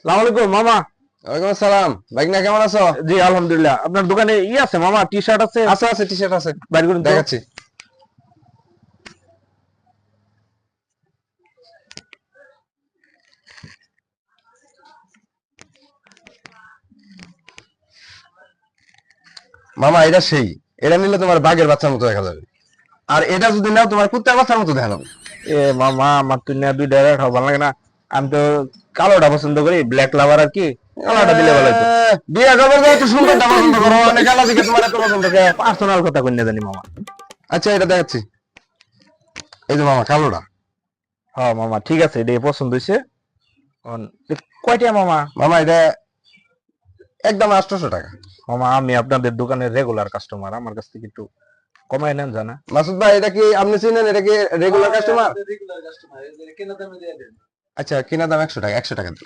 সালাম আলাইকুম মামা। ওয়ালাইকুম আসসালাম। ভাইগনা কেমন আছো? জি আলহামদুলিল্লাহ। আপনার দোকানে আছে মামা, টি শার্ট আছে? আছে আছে, টি শার্ট আছে, বাইর করুন তো। দেখাচ্ছি। মামা এটা সেই, এটা নিলে তোমার বাঘের বাচ্চার মতো দেখা যাবে, আর এটা যদি নাও তোমার কুত্তার বাচ্চার মতো দেখা যাবে। এ মামা, আমার তো দুই ডাইরেক্ট ভালো লাগে না। আমি তো কালোটা পছন্দ করি, ব্ল্যাক লাভার আর কি। কালোটা দিলে ভালো হতো। বিয়ে করবে তো একটু সুন্দরটা পছন্দ করো, অনেক কালো দিকে তোমার এত পছন্দ কে? পার্সোনাল কথা কই না জানি মামা। আচ্ছা এটা দেখাচ্ছি, এই যে মামা কালোটা। হ্যাঁ মামা ঠিক আছে, এটা পছন্দ হয়েছে। কয়টা মামা? মামা এটা একদম 800 টাকা। মামা আমি আপনাদের দোকানের রেগুলার কাস্টমার, আমার কাছ থেকে একটু কমাই নেন জানা। মাসুদ ভাই এটা কি আপনি চিনেন? এটা কি রেগুলার কাস্টমার? আচ্ছা কিনা দাম 100 টাকা, 100 টাকা দিন।